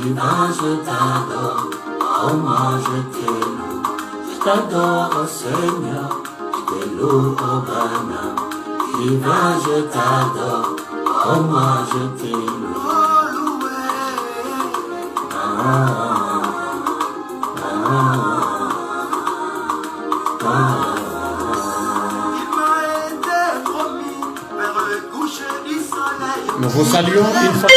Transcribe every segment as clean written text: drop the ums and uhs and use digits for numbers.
Divin, je t'adore, oh moi je te loue. Je t'adore, oh Seigneur, je te loue, oh Bana. Divin, je t'adore, oh moi je te loue. Nous vous saluons une fois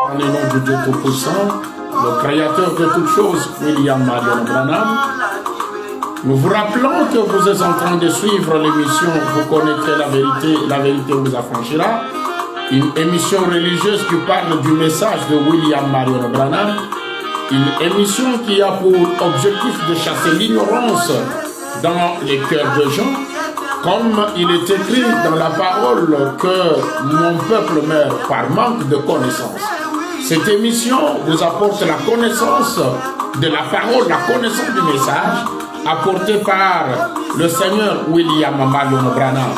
dans le nom du Dieu Tout-Puissant, le Créateur de toutes choses, William Marion Branham. Nous vous rappelons que vous êtes en train de suivre l'émission Vous connaîtrez la vérité vous affranchira, une émission religieuse qui parle du message de William Marion Branham, une émission qui a pour objectif de chasser l'ignorance dans les cœurs des gens, comme il est écrit dans la parole que mon peuple meurt par manque de connaissance. Cette émission vous apporte la connaissance de la parole, la connaissance du message apporté par le Seigneur William Marion Branham.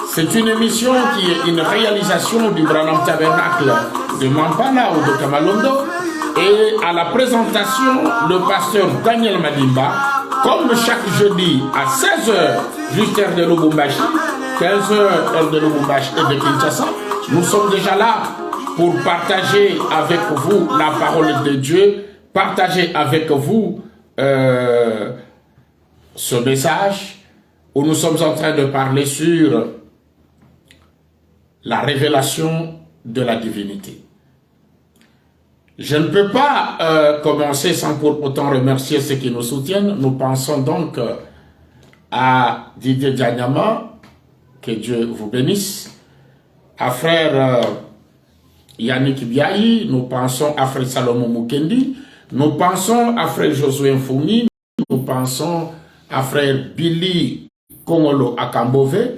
C'est une émission qui est une réalisation du Branham Tabernacle de Mampana ou de Kamalondo, et à la présentation, le pasteur Daniel Madimba, comme chaque jeudi à 16h, juste heure de Lubumbashi, 15h, heure de Lubumbashi et de Kinshasa. Nous sommes déjà là pour partager avec vous la parole de Dieu, partager avec vous ce message où nous sommes en train de parler sur la révélation de la divinité. Je ne peux pas commencer sans pour autant remercier ceux qui nous soutiennent. Nous pensons donc à Didier Dianyama, que Dieu vous bénisse, à frère Yannick Biaï, nous pensons à frère Salomon Mukendi, nous pensons à frère Josué Mfouni, nous pensons à frère Billy Kongolo Akambove.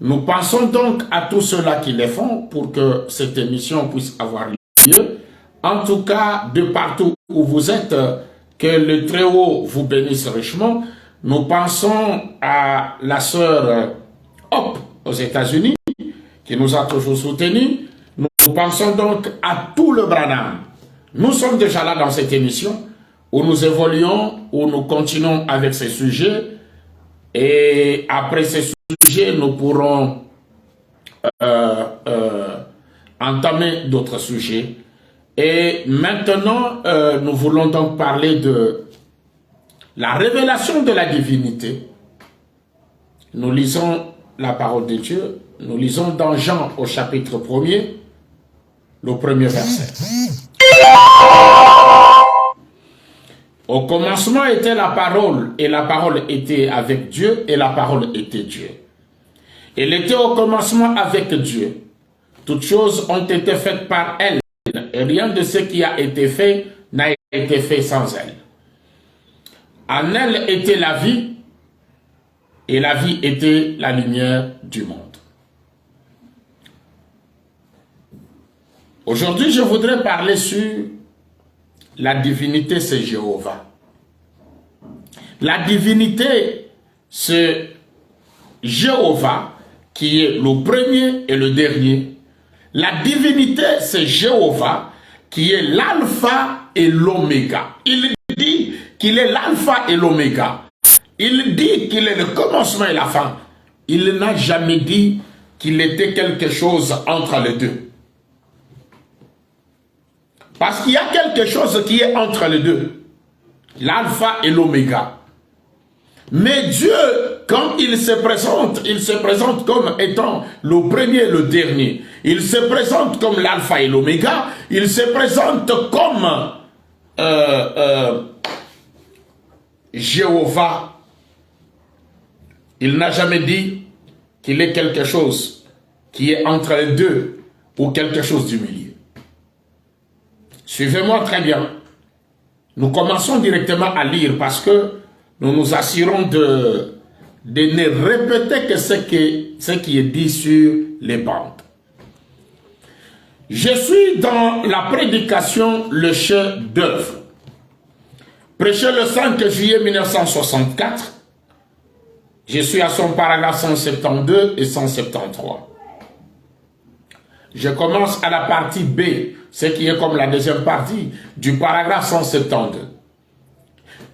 Nous pensons donc à tous ceux-là qui les font pour que cette émission puisse avoir lieu. En tout cas, de partout où vous êtes, que le Très-Haut vous bénisse richement. Nous pensons à la sœur Hop aux États-Unis, qui nous a toujours soutenus. Nous pensons donc à tout le Branham. Nous sommes déjà là dans cette émission, où nous évoluons, où nous continuons avec ces sujets. Et après ces sujets, nous pourrons entamer d'autres sujets. Et maintenant, nous voulons donc parler de la révélation de la divinité. Nous lisons la parole de Dieu. Nous lisons dans Jean au chapitre 1er, le premier verset. Au commencement était la parole, et la parole était avec Dieu, et la parole était Dieu. Elle était au commencement avec Dieu. Toutes choses ont été faites par elle. Et rien de ce qui a été fait n'a été fait sans elle. En elle était la vie, et la vie était la lumière du monde. Aujourd'hui, je voudrais parler sur la divinité, c'est Jéhovah. La divinité, c'est Jéhovah, qui est le premier et le dernier. La divinité, c'est Jéhovah, qui est l'alpha et l'oméga. Il dit qu'il est l'alpha et l'oméga. Il dit qu'il est le commencement et la fin. Il n'a jamais dit qu'il était quelque chose entre les deux. Parce qu'il y a quelque chose qui est entre les deux. L'alpha et l'oméga. Mais Dieu, quand il se présente comme étant le premier et le dernier. Il se présente comme l'alpha et l'oméga. Il se présente comme Jéhovah. Il n'a jamais dit qu'il est quelque chose qui est entre les deux ou quelque chose du milieu. Suivez-moi très bien. Nous commençons directement à lire parce que nous nous assurons de ne répéter que ce qui est dit sur les bandes. Je suis dans la prédication Le chef-d'œuvre, prêché le 5 juillet 1964. Je suis à son paragraphe 172 et 173. Je commence à la partie B, ce qui est comme la deuxième partie du paragraphe 172.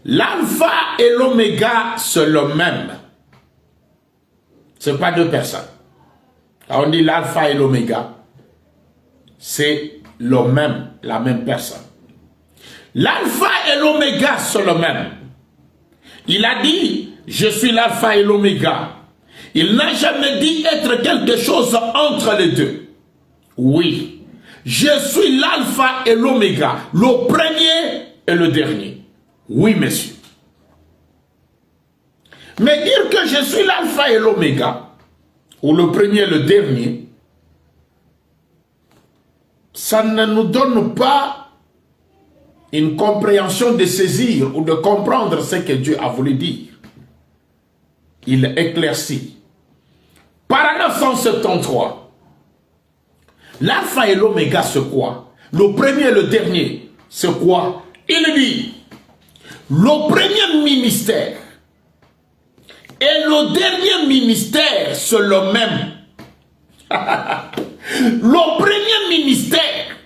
L'alpha et l'oméga, c'est le même. Ce n'est pas deux personnes. Quand on dit l'alpha et l'oméga, c'est le même, la même personne. L'alpha et l'oméga, c'est le même. Il a dit, je suis l'alpha et l'oméga. Il n'a jamais dit être quelque chose entre les deux. Oui, je suis l'alpha et l'oméga, le premier et le dernier. Oui, monsieur. Mais dire que je suis l'alpha et l'oméga, ou le premier et le dernier, ça ne nous donne pas une compréhension de saisir ou de comprendre ce que Dieu a voulu dire. Il éclaircit. Paragraphe 173. L'alpha et l'oméga, c'est quoi? Le premier et le dernier, c'est quoi? Il dit, le premier ministère et le dernier ministère, c'est le même. Le premier ministère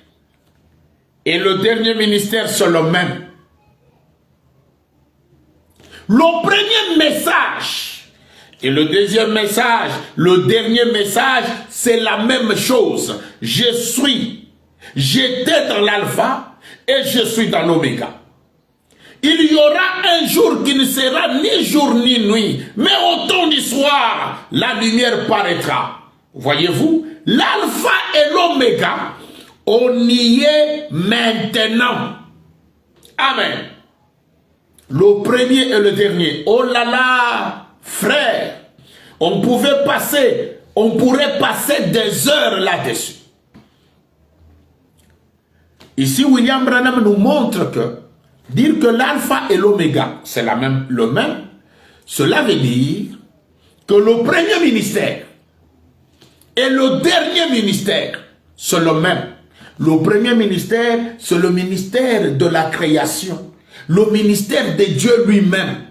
et le dernier ministère, c'est le même. Le premier message et le deuxième message, le dernier message, c'est la même chose. J'étais dans l'alpha et je suis dans l'oméga. Il y aura un jour qui ne sera ni jour ni nuit, mais au temps du soir, la lumière paraîtra. Voyez-vous, l'alpha et l'oméga, on y est maintenant. Amen. Le premier et le dernier. Oh là là, frère, on pourrait passer des heures là-dessus. Ici, William Branham nous montre que dire que l'alpha et l'oméga, c'est le même, cela veut dire que le premier ministère et le dernier ministère, c'est le même. Le premier ministère, c'est le ministère de la création, le ministère de Dieu lui-même.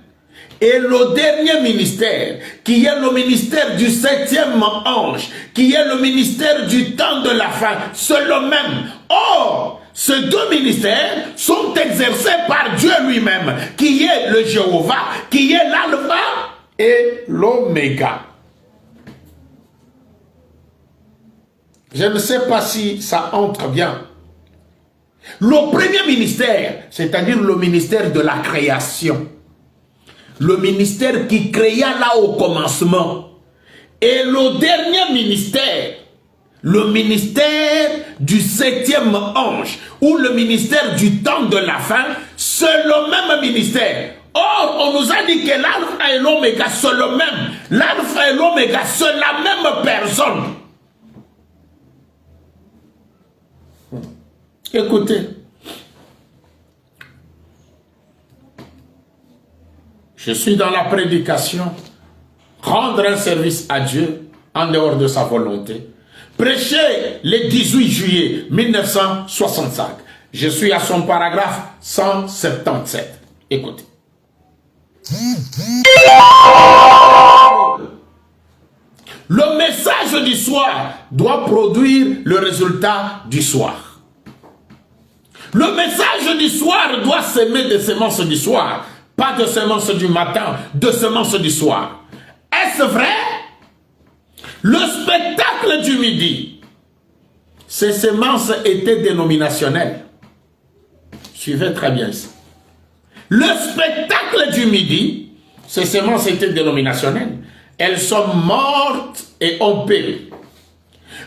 Et le dernier ministère, qui est le ministère du 7e ange, qui est le ministère du temps de la fin, c'est le même. Or, ces deux ministères sont exercés par Dieu lui-même, qui est le Jéhovah, qui est l'alpha et l'oméga. Je ne sais pas si ça entre bien. Le premier ministère, c'est-à-dire le ministère de la création, le ministère qui créa là au commencement, et le dernier ministère, le ministère du 7e ange, ou le ministère du temps de la fin, c'est le même ministère. Or, on nous a dit que l'alpha et l'oméga, c'est le même. L'alpha et l'oméga, c'est la même personne. Écoutez, je suis dans la prédication, rendre un service à Dieu en dehors de sa volonté. Prêcher le 18 juillet 1965. Je suis à son paragraphe 177. Écoutez. Le message du soir doit produire le résultat du soir. Le message du soir doit s'aimer des semences du soir, pas de semences du matin, de semences du soir. Est-ce vrai? Le spectacle du midi, ces semences étaient dénominationnelles. Suivez très bien ça. Le spectacle du midi, ces semences étaient dénominationnelles. Elles sont mortes et ont péri.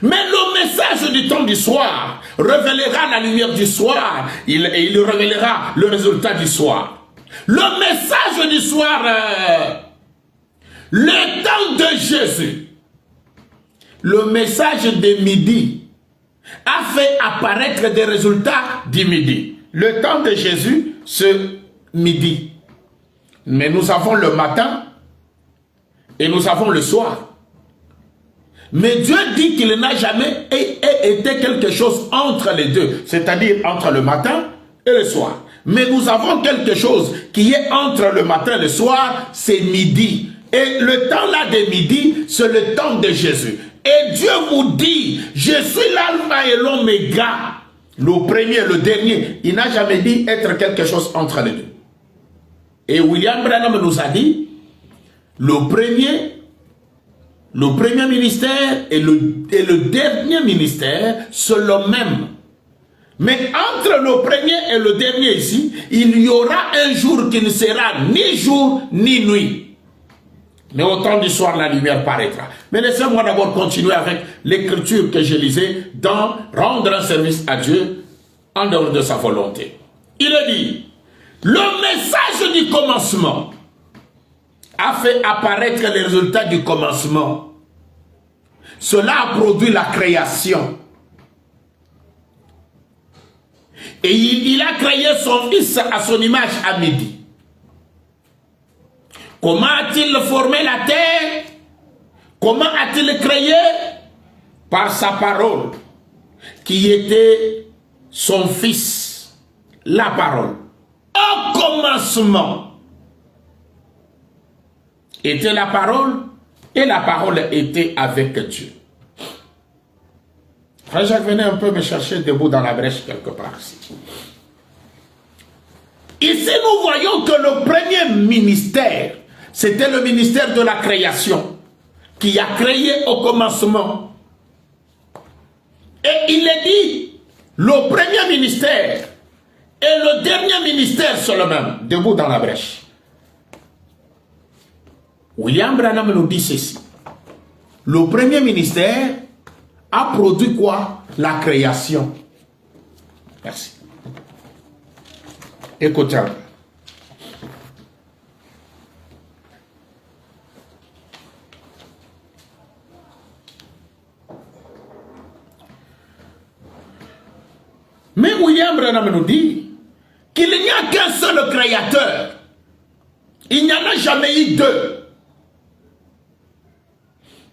Mais le message du temps du soir révélera la lumière du soir. Il révélera le résultat du soir. Le message du soir, le temps de Jésus, le message de midi a fait apparaître des résultats du midi. Le temps de Jésus, c'est midi. Mais nous avons le matin et nous avons le soir. Mais Dieu dit qu'il n'a jamais été quelque chose entre les deux, c'est-à-dire entre le matin et le soir. Mais nous avons quelque chose qui est entre le matin et le soir, c'est midi. Et le temps là de midi, c'est le temps de Jésus. Et Dieu vous dit, je suis l'alpha et l'oméga, le premier, le dernier. Il n'a jamais dit être quelque chose entre les deux. Et William Branham nous a dit, le premier ministère et le dernier ministère, c'est le même. Mais entre le premier et le dernier ici, il y aura un jour qui ne sera ni jour ni nuit. Mais au temps du soir, la lumière paraîtra. Mais laissez-moi d'abord continuer avec l'écriture que je lisais dans rendre un service à Dieu en dehors de sa volonté. Il a dit, le message du commencement a fait apparaître les résultats du commencement. Cela a produit la création. Et il a créé son fils à son image à midi. Comment a-t-il formé la terre? Comment a-t-il créé? Par sa parole, qui était son fils, la parole. Au commencement était la parole, et la parole était avec Dieu. Frère Jacques, venez un peu me chercher debout dans la brèche quelque part ici. Ici, nous voyons que le premier ministère, c'était le ministère de la création, qui a créé au commencement. Et il est dit, le premier ministère et le dernier ministère sont le même, debout dans la brèche. William Branham nous dit ceci. Le premier ministère a produit quoi? La création. Merci. Écoutez. Mais William Branham nous dit qu'il n'y a qu'un seul créateur. Il n'y en a jamais eu deux.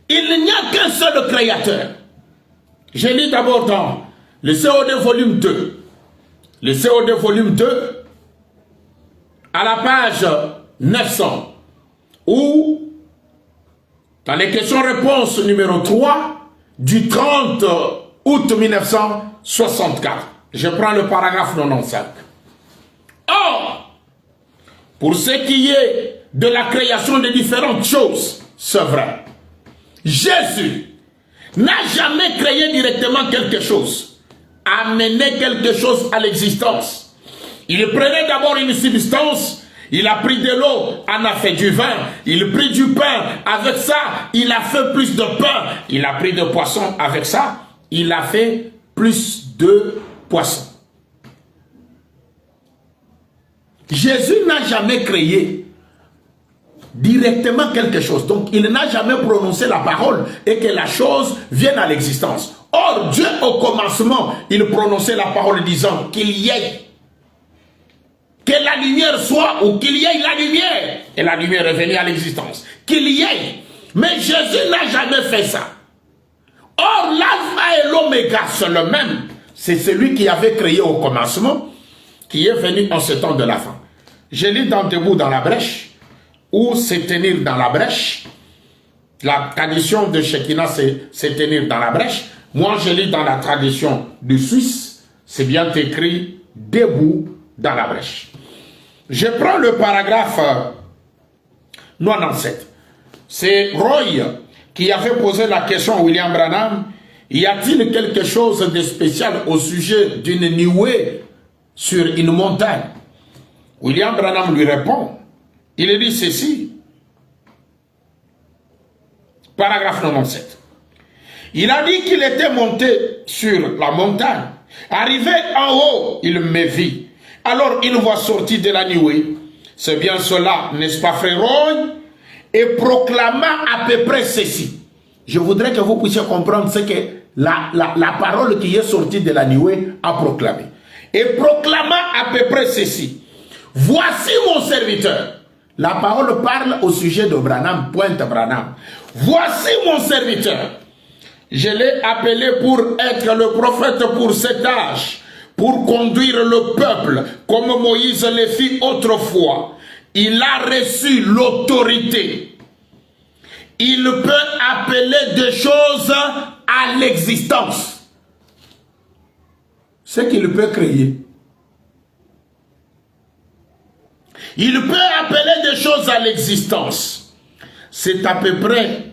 Il n'y a qu'un seul créateur. Je lis d'abord dans le COD volume 2. Le COD volume 2, à la page 900, où, dans les questions-réponses numéro 3, du 30 août 1964, je prends le paragraphe 95. Or, pour ce qui est de la création de différentes choses, c'est vrai. Jésus n'a jamais créé directement quelque chose, amené quelque chose à l'existence. Il prenait d'abord une substance, il a pris de l'eau, en a fait du vin, il a pris du pain, avec ça, il a fait plus de pain, il a pris de poisson, avec ça, il a fait plus de poisson. Jésus n'a jamais créé directement quelque chose. Donc, il n'a jamais prononcé la parole et que la chose vienne à l'existence. Or, Dieu, au commencement, il prononçait la parole disant qu'il y ait, que la lumière soit ou qu'il y ait la lumière. Et la lumière est venue à l'existence. Qu'il y ait. Mais Jésus n'a jamais fait ça. Or, l'alpha et l'oméga, c'est le même. C'est celui qui avait créé au commencement, qui est venu en ce temps de la fin. Je lis dans Debout dans la brèche, ou se tenir dans la brèche. La tradition de Shekinah, c'est se tenir dans la brèche. Moi, je lis dans la tradition du Suisse, c'est bien écrit debout dans la brèche. Je prends le paragraphe 97. C'est Roy qui avait posé la question à William Branham. Y a-t-il quelque chose de spécial au sujet d'une nuée sur une montagne? William Branham lui répond. Il dit ceci. Paragraphe 97. Il a dit qu'il était monté sur la montagne. Arrivé en haut, il me vit. Alors une voix sortit de la nuée. C'est bien cela, n'est-ce pas, frère Roy? Et proclama à peu près ceci. Je voudrais que vous puissiez comprendre ce que la parole qui est sortie de la nuée a proclamé. Et proclama à peu près ceci. Voici mon serviteur. La parole parle au sujet de Branham, pointe Branham. Voici mon serviteur. Je l'ai appelé pour être le prophète pour cet âge, pour conduire le peuple comme Moïse le fit autrefois. Il a reçu l'autorité. il peut appeler des choses à l'existence. Ce qu'il peut créer. Il peut appeler des choses à l'existence. C'est à peu près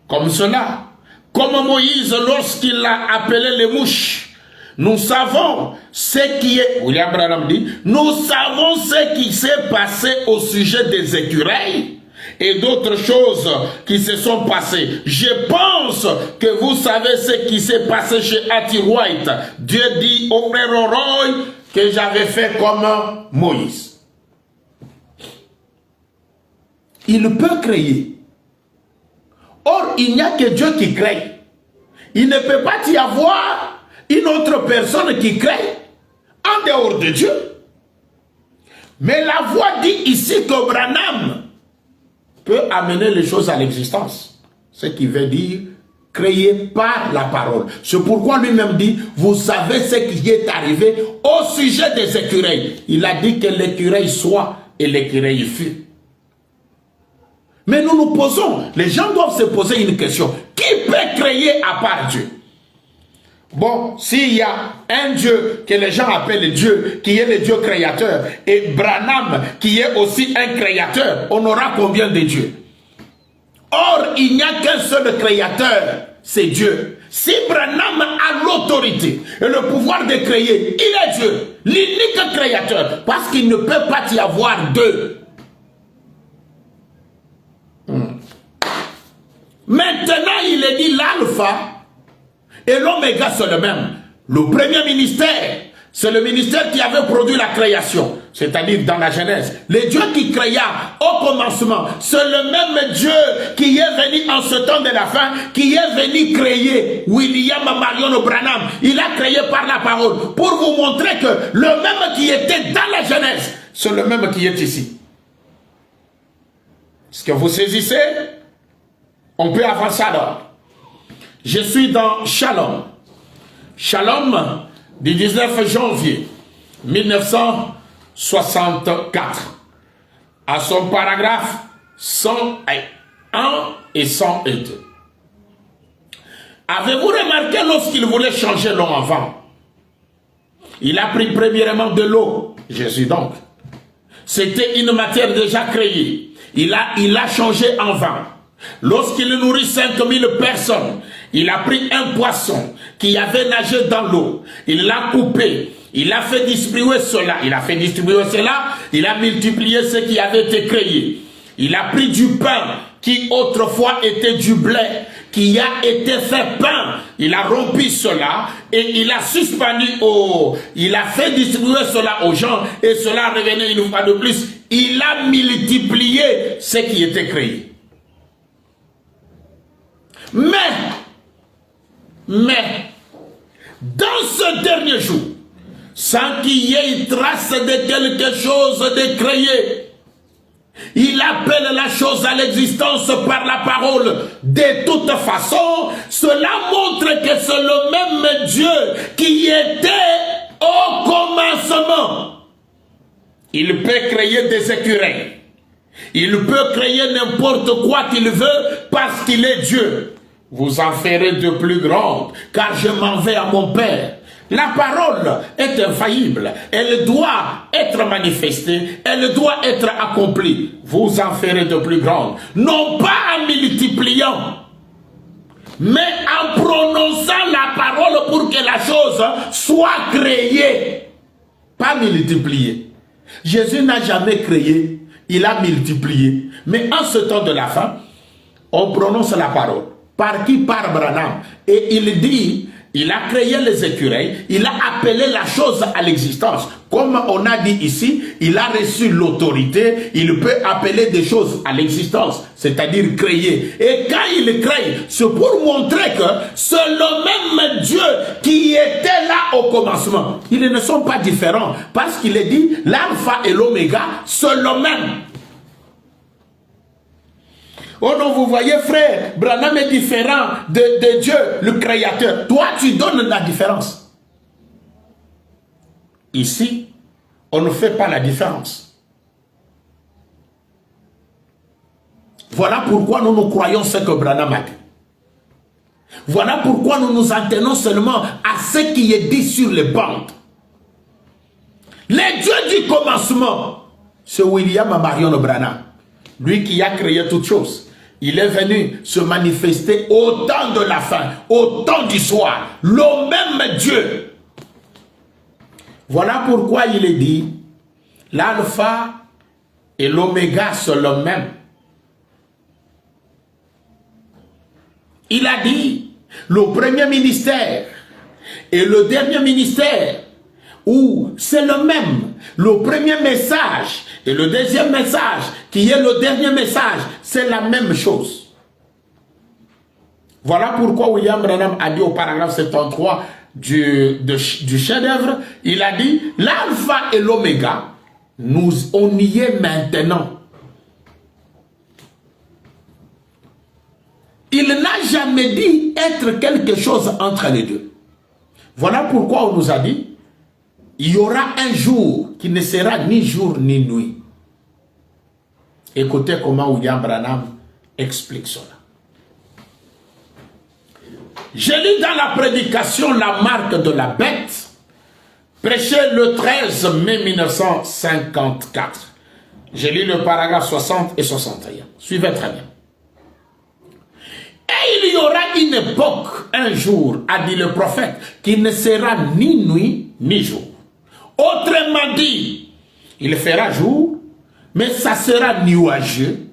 comme cela. Comme Moïse, lorsqu'il a appelé les mouches, nous savons ce qui est, William Branham dit, nous savons ce qui s'est passé au sujet des écureuils et d'autres choses qui se sont passées. Je pense que vous savez ce qui s'est passé chez Hattie White. Dieu dit au frère Roy que j'avais fait comme Moïse. Il peut créer. Or, il n'y a que Dieu qui crée. Il ne peut pas y avoir une autre personne qui crée en dehors de Dieu. Mais la voix dit ici que Branham peut amener les choses à l'existence. Ce qui veut dire créer par la parole. C'est pourquoi lui-même dit, vous savez ce qui est arrivé au sujet des écureuils. Il a dit que l'écureuil soit et l'écureuil fut. Mais nous nous posons, les gens doivent se poser une question. Qui peut créer à part Dieu? Bon, s'il y a un Dieu que les gens appellent Dieu, qui est le Dieu créateur, et Branham, qui est aussi un créateur, on aura combien de dieux? Or, il n'y a qu'un seul créateur, c'est Dieu. Si Branham a l'autorité et le pouvoir de créer, il est Dieu, l'unique créateur, parce qu'il ne peut pas y avoir deux. Maintenant, il est dit l'alpha et l'oméga, c'est le même. Le premier ministère, c'est le ministère qui avait produit la création, c'est-à-dire dans la Genèse. Le Dieu qui créa au commencement, c'est le même Dieu qui est venu en ce temps de la fin, qui est venu créer William Marion Branham. Il a créé par la parole pour vous montrer que le même qui était dans la Genèse, c'est le même qui est ici. Est-ce que vous saisissez? On peut avancer alors. Je suis dans Shalom. Shalom du 19 janvier 1964. À son paragraphe 101 et 102. Avez-vous remarqué lorsqu'il voulait changer l'eau en vin? Il a pris premièrement de l'eau, Jésus donc. C'était une matière déjà créée. Il a changé en vin. Lorsqu'il nourrit 5000 personnes, il a pris un poisson qui avait nagé dans l'eau. Il l'a coupé. Il a fait distribuer cela. Il a multiplié ce qui avait été créé. Il a pris du pain qui autrefois était du blé, qui a été fait pain. Il a rompu cela et il a suspendu il a fait distribuer cela aux gens et cela revenait une fois de plus. Il a multiplié ce qui était créé. Mais, dans ce dernier jour, sans qu'il y ait une trace de quelque chose de créé, il appelle la chose à l'existence par la parole. De toute façon, cela montre que c'est le même Dieu qui était au commencement. Il peut créer des écureuils. Il peut créer n'importe quoi qu'il veut parce qu'il est Dieu. Vous en ferez de plus grandes, car je m'en vais à mon Père. La parole est infaillible. Elle doit être manifestée. Elle doit être accomplie. Vous en ferez de plus grandes. Non pas en multipliant, mais en prononçant la parole pour que la chose soit créée. Pas multipliée. Jésus n'a jamais créé. Il a multiplié. Mais en ce temps de la fin, on prononce la parole. Par qui? Par Branham. Et il dit, il a créé les écureuils, il a appelé la chose à l'existence. Comme on a dit ici, il a reçu l'autorité, il peut appeler des choses à l'existence, c'est-à-dire créer. Et quand il crée, c'est pour montrer que c'est le même Dieu qui était là au commencement. Ils ne sont pas différents, parce qu'il est dit, l'alpha et l'oméga, c'est le même. Oh non, vous voyez, frère, Branham est différent de Dieu, le créateur. Toi, tu donnes la différence. Ici, on ne fait pas la différence. Voilà pourquoi nous nous croyons ce que Branham a dit. Voilà pourquoi nous nous en tenons seulement à ce qui est dit sur les bandes. Les dieux du commencement, c'est William Marion Branham, lui qui a créé toutes choses. Il est venu se manifester au temps de la fin, au temps du soir, le même Dieu. Voilà pourquoi il est dit, l'alpha et l'oméga sont le même. Il a dit, le premier ministère et le dernier ministère, où c'est le même. Le premier message et le deuxième message, qui est le dernier message, c'est la même chose. Voilà pourquoi William Branham a dit au paragraphe 73 du chef-d'œuvre, il a dit, l'alpha et l'oméga, on y est maintenant. Il n'a jamais dit être quelque chose entre les deux. Voilà pourquoi on nous a dit, il y aura un jour qui ne sera ni jour ni nuit. Écoutez comment William Branham explique cela. J'ai lu dans la prédication La marque de la bête, prêchée le 13 mai 1954. J'ai lu le paragraphe 60 et 61. Suivez très bien. Et il y aura une époque, un jour, a dit le prophète, qui ne sera ni nuit ni jour. Autrement dit, il fera jour, mais ça sera nuageux.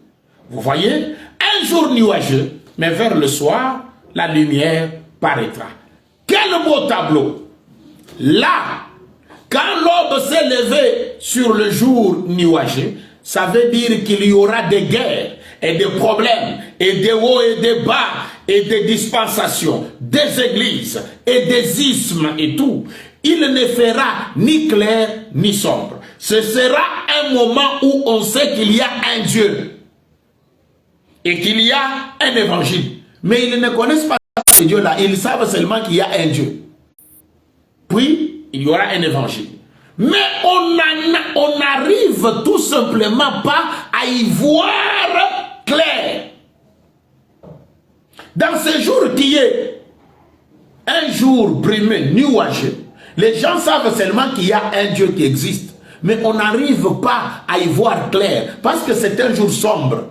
Vous voyez, un jour nuageux, mais vers le soir, la lumière paraîtra. Quel beau tableau! Là, quand l'aube s'est levée sur le jour nuageux, ça veut dire qu'il y aura des guerres et des problèmes, et des hauts et des bas, et des dispensations, des églises, et des ismes et tout. Il ne fera ni clair ni sombre. Ce sera un moment où on sait qu'il y a un Dieu et qu'il y a un évangile. Mais ils ne connaissent pas ce Dieu-là. Ils savent seulement qu'il y a un Dieu. Puis, il y aura un évangile. Mais on n'arrive tout simplement pas à y voir clair. Dans ce jour qui est un jour brumeux, nuageux, les gens savent seulement qu'il y a un Dieu qui existe. Mais on n'arrive pas à y voir clair. Parce que c'est un jour sombre.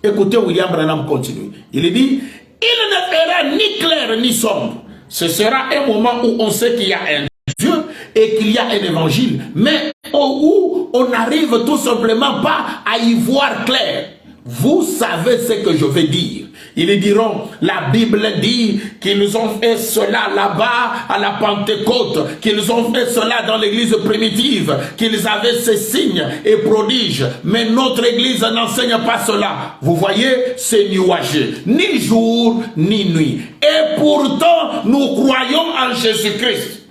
Écoutez, William Branham continue. Il dit, il ne fera ni clair ni sombre. Ce sera un moment où on sait qu'il y a un Dieu et qu'il y a un évangile. Mais où on n'arrive tout simplement pas à y voir clair. Vous savez ce que je veux dire. Ils diront, la Bible dit qu'ils ont fait cela là-bas à la Pentecôte, qu'ils ont fait cela dans l'église primitive, qu'ils avaient ces signes et prodiges. Mais notre église n'enseigne pas cela. Vous voyez, c'est nuageux. Ni jour, ni nuit. Et pourtant, nous croyons en Jésus-Christ.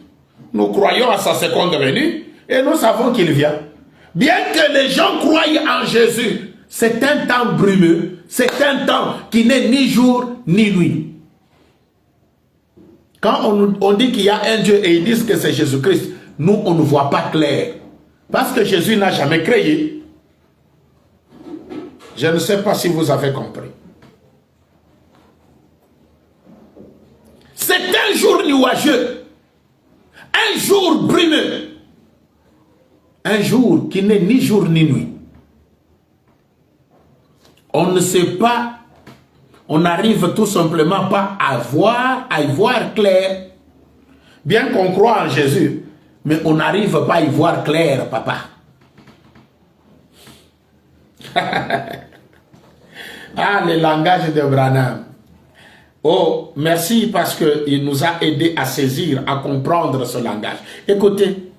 Nous croyons à sa seconde venue et nous savons qu'il vient. Bien que les gens croient en Jésus, c'est un temps brumeux, c'est un temps qui n'est ni jour ni nuit. Quand on dit qu'il y a un Dieu et ils disent que c'est Jésus-Christ, nous on ne voit pas clair. Parce que Jésus n'a jamais créé. Je ne sais pas si vous avez compris. C'est un jour nuageux, un jour brumeux, un jour qui n'est ni jour ni nuit. On ne sait pas, on n'arrive tout simplement pas à y voir clair. Bien qu'on croit en Jésus, mais on n'arrive pas à y voir clair, papa. Ah, le langage de Branham. Oh, merci parce qu'il nous a aidé à saisir, à comprendre ce langage. Écoutez,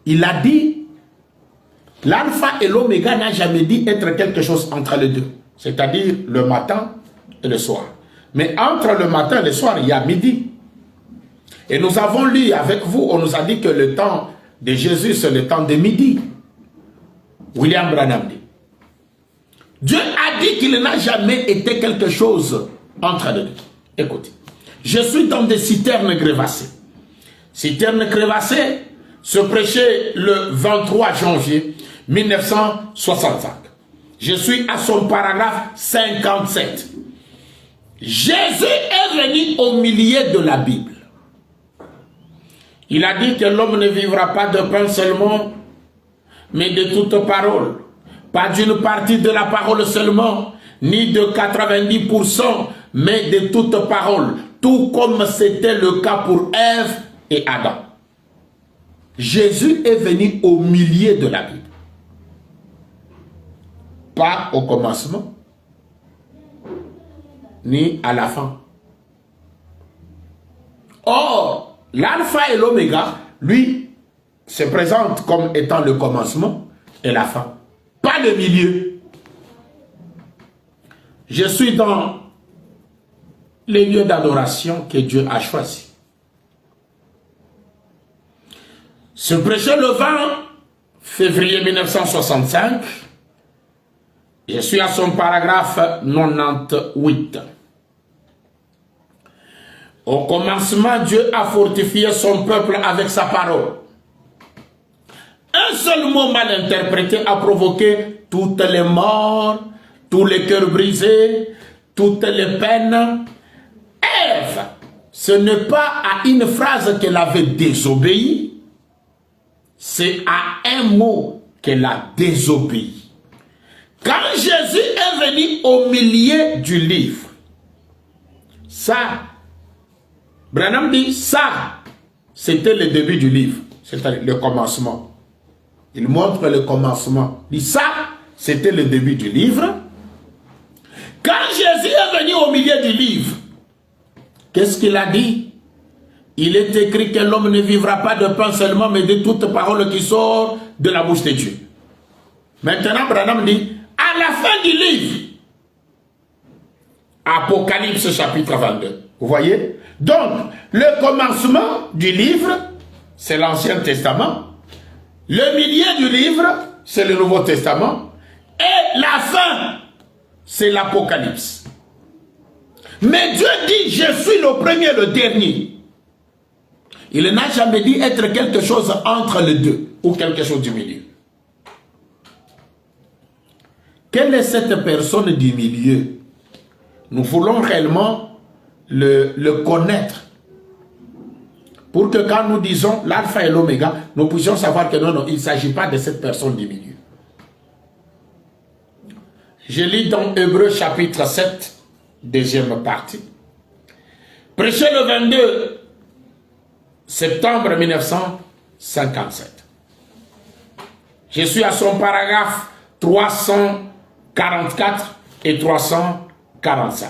il a dit, l'alpha et l'oméga n'a jamais dit être quelque chose entre les deux. C'est-à-dire le matin et le soir. Mais entre le matin et le soir, il y a midi. Et nous avons lu avec vous, on nous a dit que le temps de Jésus, c'est le temps de midi. William Branham dit. Dieu a dit qu'il n'a jamais été quelque chose entre les deux. Écoutez, je suis dans des citernes crevassées. Citernes crevassées se prêchait le 23 janvier 1965. Je suis à son paragraphe 57. Jésus est venu au milieu de la Bible. Il a dit que l'homme ne vivra pas de pain seulement, mais de toute parole. Pas d'une partie de la parole seulement, ni de 90%, mais de toute parole. Tout comme c'était le cas pour Ève et Adam. Jésus est venu au milieu de la Bible. Pas au commencement, ni à la fin. Or, l'alpha et l'oméga, lui, se présente comme étant le commencement et la fin. Pas le milieu. Je suis dans les lieux d'adoration que Dieu a choisis. Ce prêcher le 20 février 1965, je suis à son paragraphe 98. Au commencement, Dieu a fortifié son peuple avec sa parole. Un seul mot mal interprété a provoqué toutes les morts, tous les cœurs brisés, toutes les peines. Ève, ce n'est pas à une phrase qu'elle avait désobéi, c'est à un mot qu'elle a désobéi. Quand Jésus est venu au milieu du livre, ça, Branham dit, ça, c'était le début du livre, c'était le commencement. Il montre le commencement. Il dit, ça, c'était le début du livre. Quand Jésus est venu au milieu du livre, qu'est-ce qu'il a dit? Il est écrit que l'homme ne vivra pas de pain seulement, mais de toute parole qui sort de la bouche de Dieu. Maintenant, Branham dit, à la fin du livre, Apocalypse chapitre 22. Vous voyez? Donc, le commencement du livre, c'est l'Ancien Testament. Le milieu du livre, c'est le Nouveau Testament. Et la fin, c'est l'Apocalypse. Mais Dieu dit, je suis le premier et le dernier. Il n'a jamais dit être quelque chose entre les deux, ou quelque chose du milieu. Quelle est cette personne du milieu? Nous voulons réellement le connaître. Pour que quand nous disons l'alpha et l'oméga, nous puissions savoir que non, il ne s'agit pas de cette personne du milieu. Je lis dans Hébreux chapitre 7, deuxième partie. Prêché le 22 septembre 1957. Je suis à son paragraphe 344 et 345.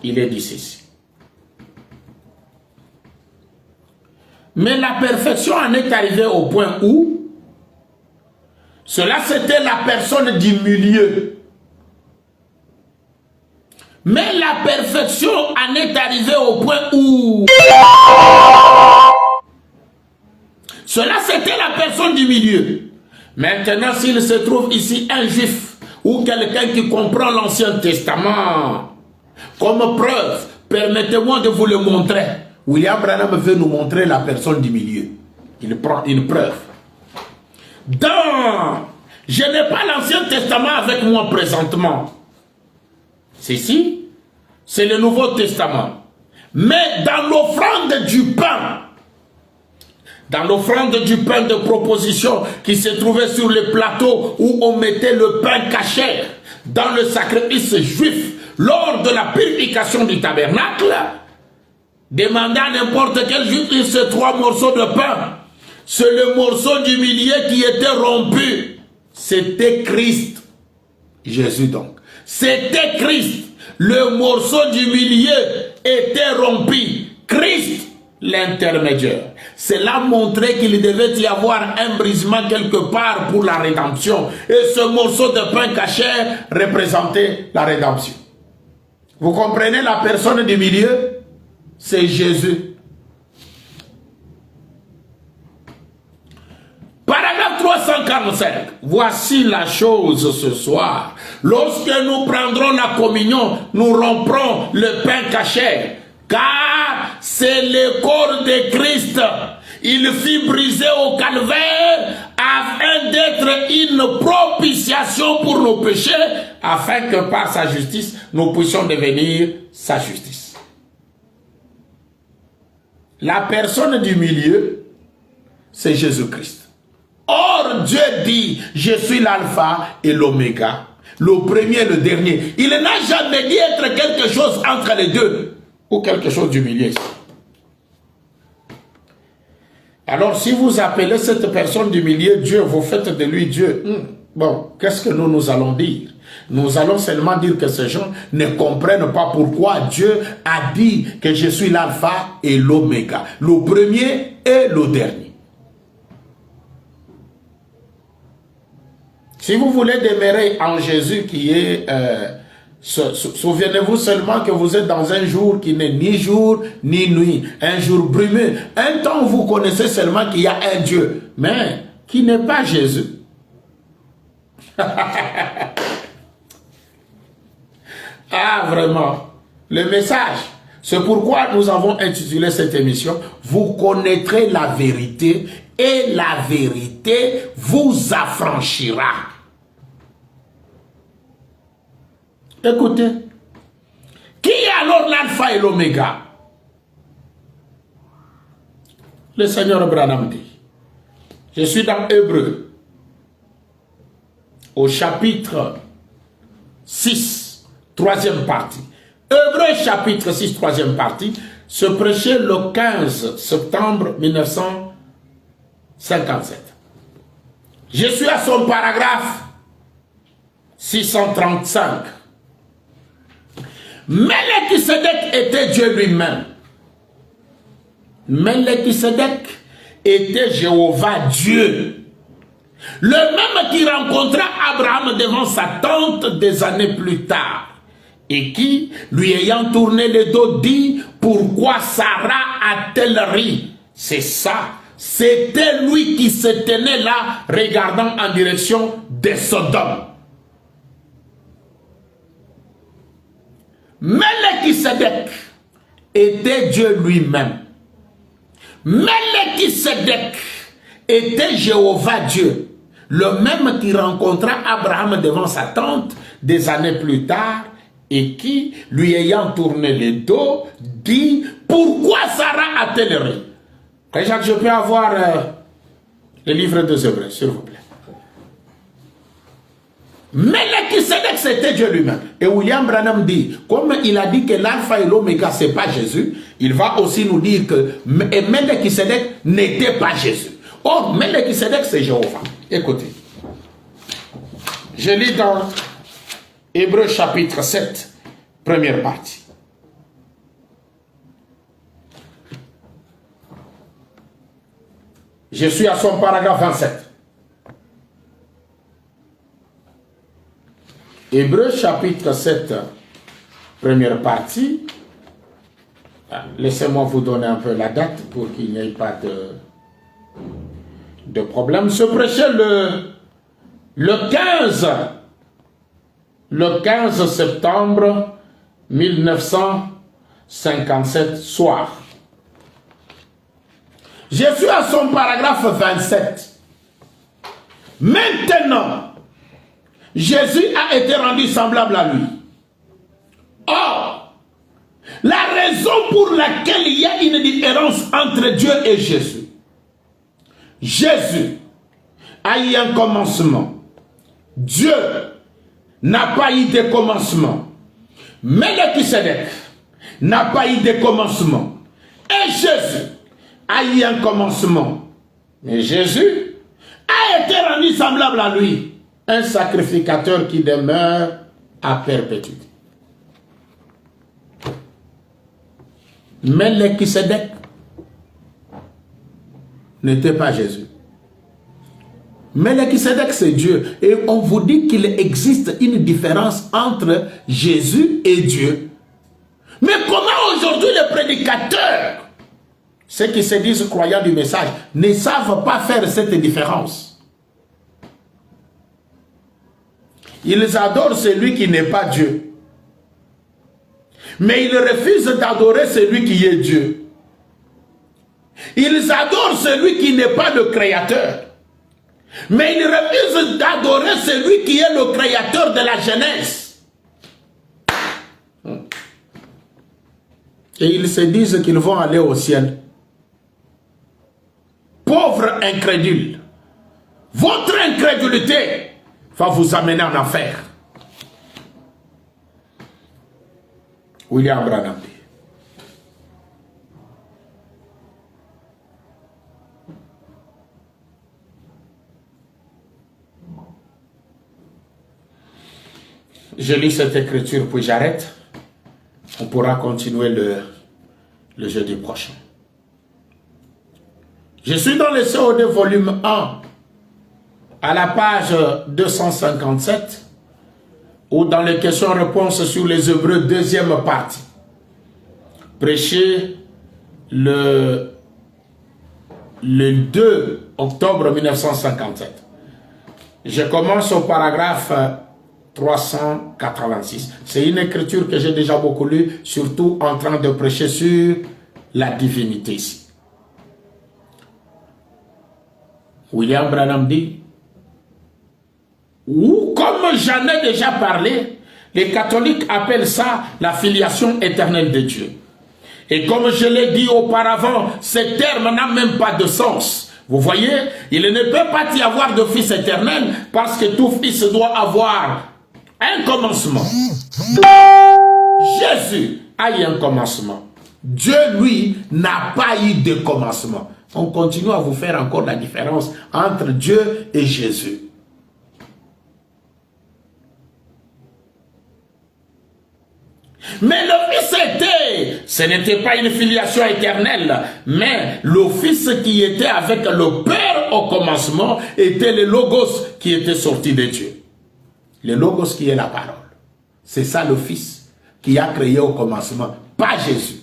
Il est dit ceci. Mais la perfection en est arrivée au point où cela c'était la personne du milieu. Mais la perfection en est arrivée au point où cela c'était la personne du milieu. Maintenant, s'il se trouve ici un juif ou quelqu'un qui comprend l'Ancien Testament comme preuve, permettez-moi de vous le montrer. William Branham veut nous montrer la personne du milieu. Il prend une preuve. Je n'ai pas l'Ancien Testament avec moi présentement. C'est le Nouveau Testament. Mais dans l'offrande du pain, de proposition qui se trouvait sur le plateau où on mettait le pain cachère dans le sacrifice juif lors de la purification du tabernacle, demandant à n'importe quel juif ces 3 morceaux de pain. C'est le morceau du milieu qui était rompu. C'était Christ. Jésus donc. C'était Christ. Le morceau du milieu était rompu. Christ, l'intermédiaire. Cela montrait qu'il devait y avoir un brisement quelque part pour la rédemption. Et ce morceau de pain cachère représentait la rédemption. Vous comprenez la personne du milieu? C'est Jésus. Paragraphe 345. Voici la chose ce soir. Lorsque nous prendrons la communion, nous romprons le pain cachère. Car c'est le corps de Christ. Il fut brisé au calvaire afin d'être une propitiation pour nos péchés, afin que par sa justice, nous puissions devenir sa justice. La personne du milieu, c'est Jésus-Christ. Or, Dieu dit, je suis l'alpha et l'oméga, le premier et le dernier. Il n'a jamais dit être quelque chose entre les deux, ou quelque chose du milieu. Alors, si vous appelez cette personne du milieu Dieu, vous faites de lui Dieu. Bon, qu'est-ce que nous allons dire? Nous allons seulement dire que ces gens ne comprennent pas pourquoi Dieu a dit que je suis l'alpha et l'oméga, le premier et le dernier. Si vous voulez demeurer en Jésus qui est... souvenez-vous seulement que vous êtes dans un jour qui n'est ni jour ni nuit, un jour brumeux. Un temps vous connaissez seulement qu'il y a un Dieu, mais qui n'est pas Jésus. Ah, vraiment, le message. C'est pourquoi nous avons intitulé cette émission « Vous connaîtrez la vérité et la vérité vous affranchira ». Écoutez, qui est alors l'alpha et l'oméga? Le Seigneur Branham dit, je suis dans Hébreux, au chapitre 6, troisième partie. Hébreux chapitre 6, troisième partie, se prêchait le 15 septembre 1957. Je suis à son paragraphe 635. Melchisedec était Dieu lui-même. Melchisedec était Jéhovah Dieu. Le même qui rencontra Abraham devant sa tente des années plus tard. Et qui, lui ayant tourné le dos, dit, pourquoi Sarah a-t-elle ri? C'est ça. C'était lui qui se tenait là, regardant en direction de Sodome. Melchisedec était Dieu lui-même. Melchisedec était Jéhovah Dieu, le même qui rencontra Abraham devant sa tente des années plus tard et qui, lui ayant tourné le dos, dit « Pourquoi Sarah a-t-elle ri » Jacques, je peux avoir le livre des Hébreux, s'il vous plaît. Melchisedec, c'était Dieu lui-même. Et William Branham dit, comme il a dit que l'alpha et l'oméga, ce n'est pas Jésus, il va aussi nous dire que Melchisedec n'était pas Jésus. Or, Melchisedec, c'est Jéhovah. Écoutez. Je lis dans Hébreux chapitre 7, première partie. Je suis à son paragraphe 27. Hébreux chapitre 7, première partie. Laissez-moi vous donner un peu la date pour qu'il n'y ait pas de problème. Se prêchait le 15 septembre 1957 soir. Je suis à son paragraphe 27. Maintenant, Jésus a été rendu semblable à lui. Or, la raison pour laquelle il y a une différence entre Dieu et Jésus. Jésus a eu un commencement. Dieu n'a pas eu de commencement. Melchisedec n'a pas eu de commencement. Et Jésus a eu un commencement. Mais Jésus a été rendu semblable à lui. Un sacrificateur qui demeure à perpétuité. Melchisedec n'était pas Jésus. Melchisedec, c'est Dieu. Et on vous dit qu'il existe une différence entre Jésus et Dieu. Mais comment aujourd'hui les prédicateurs, ceux qui se disent croyants du message, ne savent pas faire cette différence? Ils adorent celui qui n'est pas Dieu. Mais ils refusent d'adorer celui qui est Dieu. Ils adorent celui qui n'est pas le créateur. Mais ils refusent d'adorer celui qui est le créateur de la Genèse. Et ils se disent qu'ils vont aller au ciel. Pauvres incrédules, votre incrédulité va vous amener en enfer. William Branham. Je lis cette écriture puis j'arrête. On pourra continuer le jeudi prochain. Je suis dans le COD volume 1 à la page 257 ou dans les questions-réponses sur les Hébreux, deuxième partie. Prêché le 2 octobre 1957. Je commence au paragraphe 386. C'est une écriture que j'ai déjà beaucoup lue, surtout en train de prêcher sur la divinité ici. William Branham dit, ou comme j'en ai déjà parlé, les catholiques appellent ça la filiation éternelle de Dieu. Et comme je l'ai dit auparavant, ce terme n'a même pas de sens. Vous voyez, il ne peut pas y avoir de fils éternel parce que tout fils doit avoir un commencement. Jésus a eu un commencement. Dieu, lui, n'a pas eu de commencement. On continue à vous faire encore la différence entre Dieu et Jésus. Mais le Fils ce n'était pas une filiation éternelle, mais le Fils qui était avec le Père au commencement était le Logos qui était sorti de Dieu. Le Logos qui est la parole. C'est ça le Fils qui a créé au commencement, pas Jésus.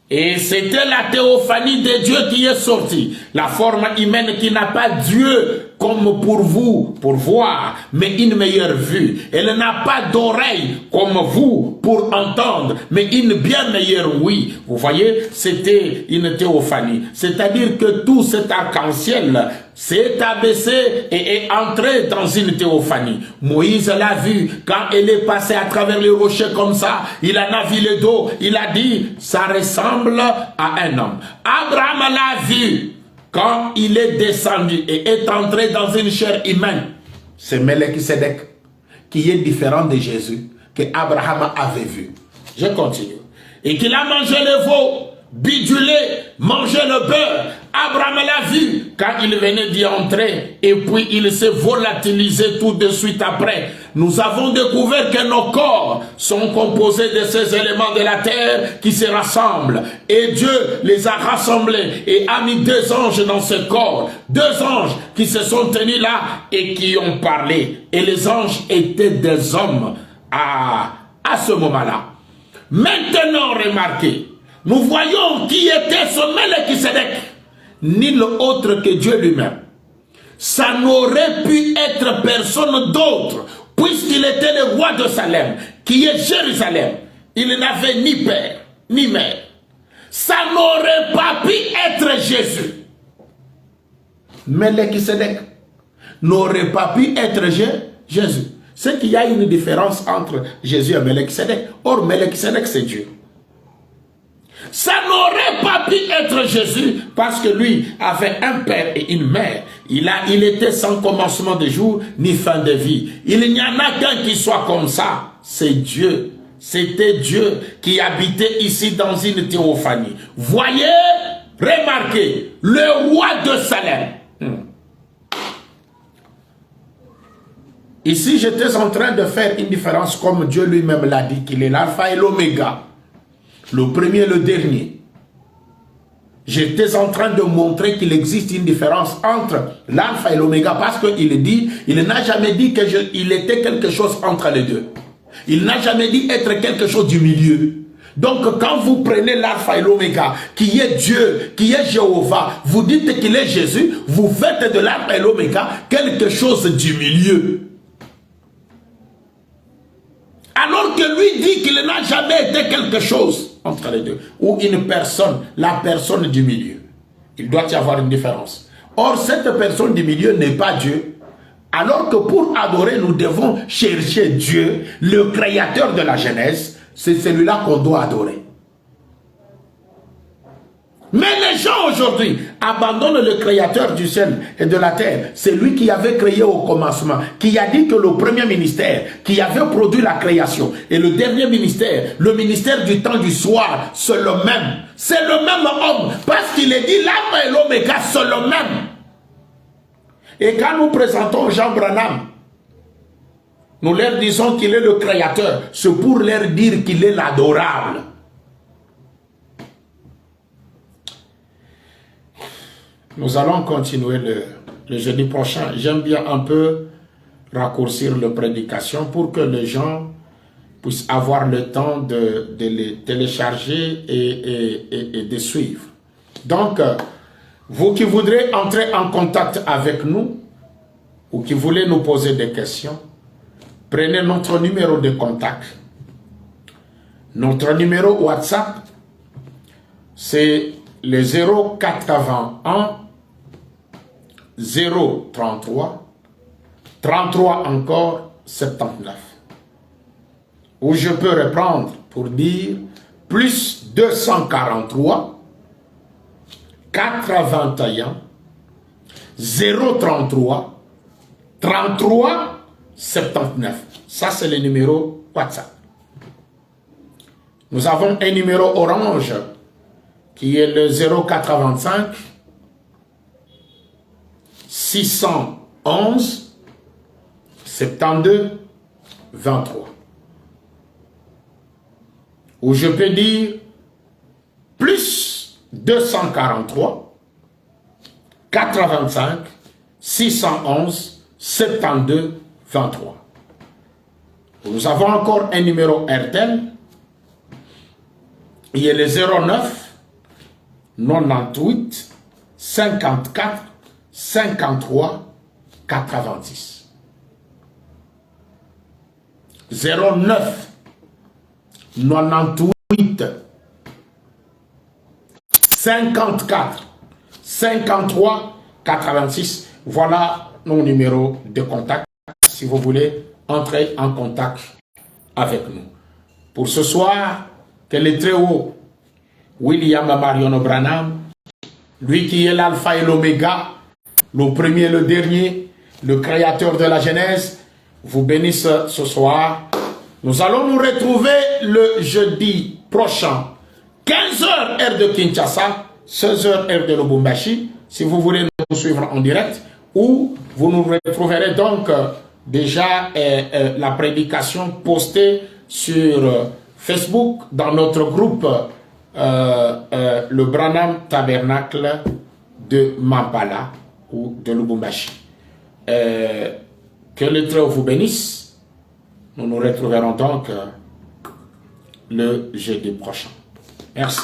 Et c'était la théophanie de Dieu qui est sortie. La forme humaine qui n'a pas Dieu comme pour vous, pour voir, mais une meilleure vue. Elle n'a pas d'oreille comme vous pour entendre, mais une bien meilleure ouïe. Vous voyez, c'était une théophanie. C'est-à-dire que tout cet arc-en-ciel s'est abaissé et est entré dans une théophanie. Moïse l'a vu quand elle est passée à travers les rochers comme ça. Il en a vu le dos. Il a dit, ça ressemble à un homme. Abraham l'a vu quand il est descendu et est entré dans une chair humaine. C'est Melchisédek qui est différent de Jésus que Abraham avait vu. Je continue. Et qu'il a mangé le veau, bidulé, mangé le beurre. Abraham l'a vu quand il venait d'y entrer et puis il s'est volatilisé tout de suite après. Nous avons découvert que nos corps sont composés de ces éléments de la terre qui se rassemblent. Et Dieu les a rassemblés et a mis deux anges dans ce corps. Deux anges qui se sont tenus là et qui ont parlé. Et les anges étaient des hommes à ce moment-là. Maintenant, remarquez, nous voyons qui était ce Melchisédek. Nul autre que Dieu lui-même. Ça n'aurait pu être personne d'autre, puisqu'il était le roi de Salem, qui est Jérusalem. Il n'avait ni père, ni mère. Ça n'aurait pas pu être Jésus. Melchisédek n'aurait pas pu être Jésus. C'est qu'il y a une différence entre Jésus et Melchisédek. Or, Melchisédek, c'est Dieu. Ça n'aurait pas pu être Jésus parce que lui avait un père et une mère. Il était sans commencement de jour ni fin de vie. Il n'y en a qu'un qui soit comme ça. C'est Dieu. C'était Dieu qui habitait ici dans une théophanie. Voyez, remarquez, le roi de Salem. Ici, j'étais en train de faire une différence comme Dieu lui-même l'a dit, qu'il est l'alpha et l'oméga. Le premier et le dernier. J'étais en train de montrer qu'il existe une différence entre l'alpha et l'oméga parce qu'il dit, il n'a jamais dit qu'il était quelque chose entre les deux. Il n'a jamais dit être quelque chose du milieu. Donc quand vous prenez l'alpha et l'oméga, qui est Dieu, qui est Jéhovah, vous dites qu'il est Jésus, vous faites de l'alpha et l'oméga quelque chose du milieu. Alors Donc lui dit qu'il n'a jamais été quelque chose entre les deux. Ou une personne, la personne du milieu. Il doit y avoir une différence. Or, cette personne du milieu n'est pas Dieu. Alors que pour adorer, nous devons chercher Dieu, le créateur de la Genèse. C'est celui-là qu'on doit adorer. Mais les gens aujourd'hui abandonnent le créateur du ciel et de la terre. C'est lui qui avait créé au commencement, qui a dit que le premier ministère, qui avait produit la création, et le dernier ministère, le ministère du temps du soir, c'est le même. C'est le même homme, parce qu'il est dit l'alpha et l'oméga, c'est le même. Et quand nous présentons Jean Branham, nous leur disons qu'il est le créateur, c'est pour leur dire qu'il est l'adorable. Nous allons continuer le jeudi prochain. J'aime bien un peu raccourcir la prédication pour que les gens puissent avoir le temps de les télécharger et de suivre. Donc, vous qui voudrez entrer en contact avec nous ou qui voulez nous poser des questions, prenez notre numéro de contact. Notre numéro WhatsApp, c'est le 081 033 33 encore 79. Ou je peux reprendre pour dire plus 243 81 033 33 79. Ça, c'est le numéro WhatsApp. Nous avons un numéro orange qui est le 085 611 72 23. Ou je peux dire plus 243 85 611 72 23. Nous avons encore un numéro RTL. Il est le 09 98 54 53 86. 09 98 54 53 86. Voilà nos numéros de contact si vous voulez entrer en contact avec nous. Pour ce soir, que le très haut William Marion Branham, lui qui est l'alpha et l'oméga, le premier et le dernier, le créateur de la Genèse, vous bénisse ce soir. Nous allons nous retrouver le jeudi prochain, 15h heure de Kinshasa, 16h heure de Lubumbashi, si vous voulez nous suivre en direct, ou vous nous retrouverez donc déjà la prédication postée sur Facebook dans notre groupe le Branham Tabernacle de Mampala ou de Lubumbashi. Que le Très-Haut vous bénisse. Nous nous retrouverons donc le jeudi prochain. Merci.